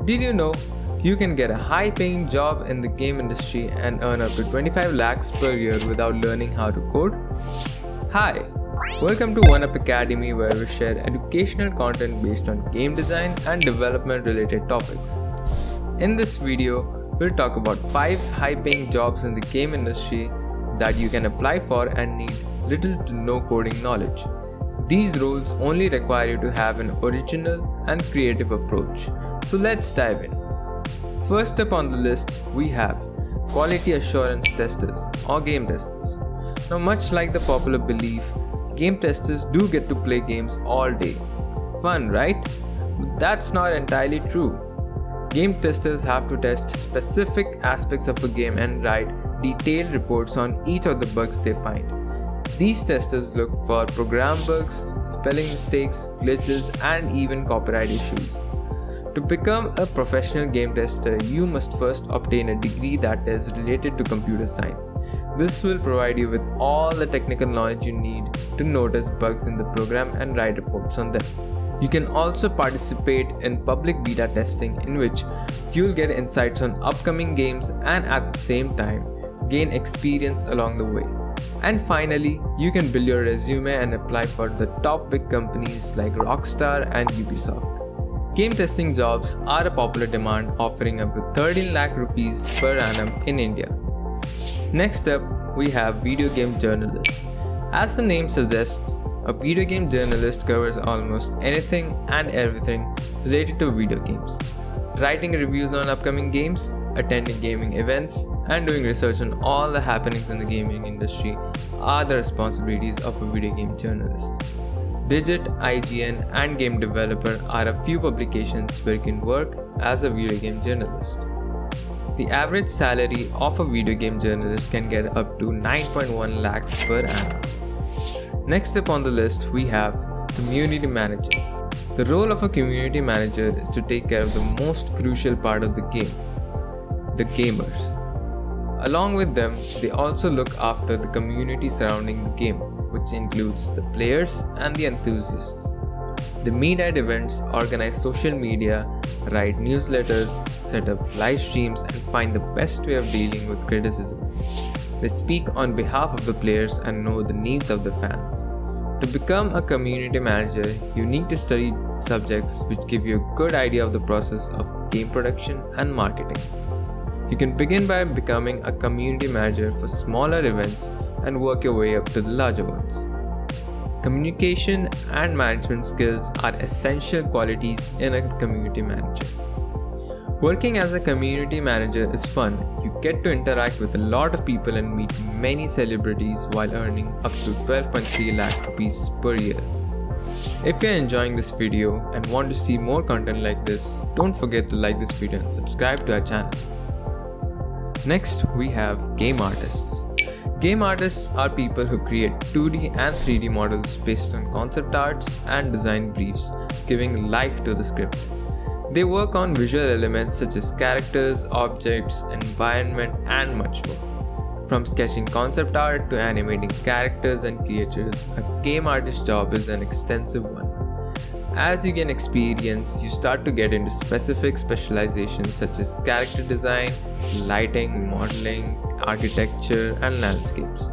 Did you know you can get a high-paying job in the game industry and earn up to 25 lakhs per year without learning how to code? Hi, welcome to OneUp Academy, where we share educational content based on game design and development related topics. In this video, we'll talk about 5 high-paying jobs in the game industry that you can apply for and need little to no coding knowledge. These roles only require you to have an original and creative approach. So let's dive in. First up on the list, we have quality assurance testers or game testers. Now, much like the popular belief, game testers do get to play games all day. Fun, right? But that's not entirely true. Game testers have to test specific aspects of a game and write detailed reports on each of the bugs they find. These testers look for program bugs, spelling mistakes, glitches, and even copyright issues. To become a professional game tester, you must first obtain a degree that is related to computer science. This will provide you with all the technical knowledge you need to notice bugs in the program and write reports on them. You can also participate in public beta testing, in which you'll get insights on upcoming games and at the same time gain experience along the way. And finally, you can build your resume and apply for the top big companies like Rockstar and Ubisoft. Game testing jobs are a popular demand, offering up to 13 lakh rupees per annum in India. Next up, we have video game journalist. As the name suggests, a video game journalist covers almost anything and everything related to video games. Writing reviews on upcoming games, attending gaming events, and doing research on all the happenings in the gaming industry are the responsibilities of a video game journalist. Digit, IGN, and Game Developer are a few publications where you can work as a video game journalist. The average salary of a video game journalist can get up to 9.1 lakhs per annum. Next up on the list, we have community manager. The role of a community manager is to take care of the most crucial part of the game, the gamers. Along with them, they also look after the community surrounding the game, which includes the players and the enthusiasts. They meet at events, organize social media, write newsletters, set up live streams, and find the best way of dealing with criticism. They speak on behalf of the players and know the needs of the fans. To become a community manager, you need to study subjects which give you a good idea of the process of game production and marketing. You can begin by becoming a community manager for smaller events and work your way up to the larger ones. Communication and management skills are essential qualities in a community manager. Working as a community manager is fun. You get to interact with a lot of people and meet many celebrities while earning up to 12.3 lakh rupees per year. If you're enjoying this video and want to see more content like this, don't forget to like this video and subscribe to our channel. Next, we have game artists. Game artists are people who create 2D and 3D models based on concept arts and design briefs, giving life to the script. They work on visual elements such as characters, objects, environment, and much more. From sketching concept art to animating characters and creatures, a game artist's job is an extensive one. As you gain experience, you start to get into specific specializations such as character design, lighting, modeling, architecture, and landscapes.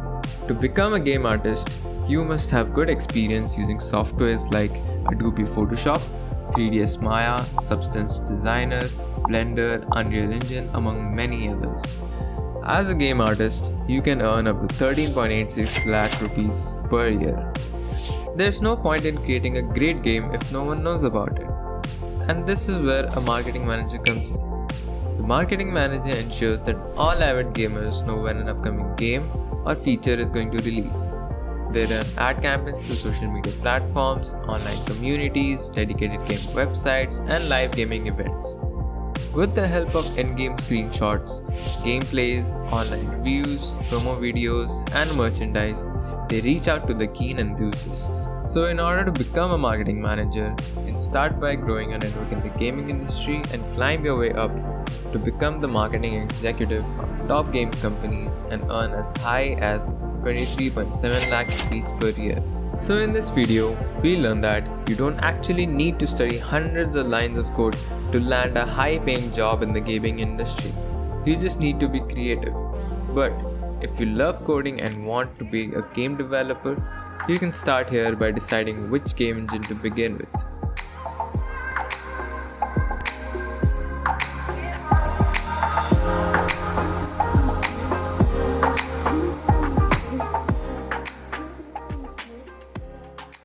To become a game artist, you must have good experience using softwares like Adobe Photoshop, 3ds Maya, Substance Designer, Blender, Unreal Engine, among many others. As a game artist, you can earn up to 13.86 lakh rupees per year. There's no point in creating a great game if no one knows about it. And this is where a marketing manager comes in. The marketing manager ensures that all avid gamers know when an upcoming game or feature is going to release. They run ad campaigns through social media platforms, online communities, dedicated game websites, and live gaming events. With the help of in-game screenshots, gameplays, online reviews, promo videos, and merchandise, they reach out to the keen enthusiasts. So in order to become a marketing manager, you can start by growing your network in the gaming industry and climb your way up to become the marketing executive of top game companies and earn as high as 23.7 lakh rupees per year. So in this video, we learn that you don't actually need to study hundreds of lines of code to land a high-paying job in the gaming industry. You just need to be creative. But if you love coding and want to be a game developer, you can start here by deciding which game engine to begin with.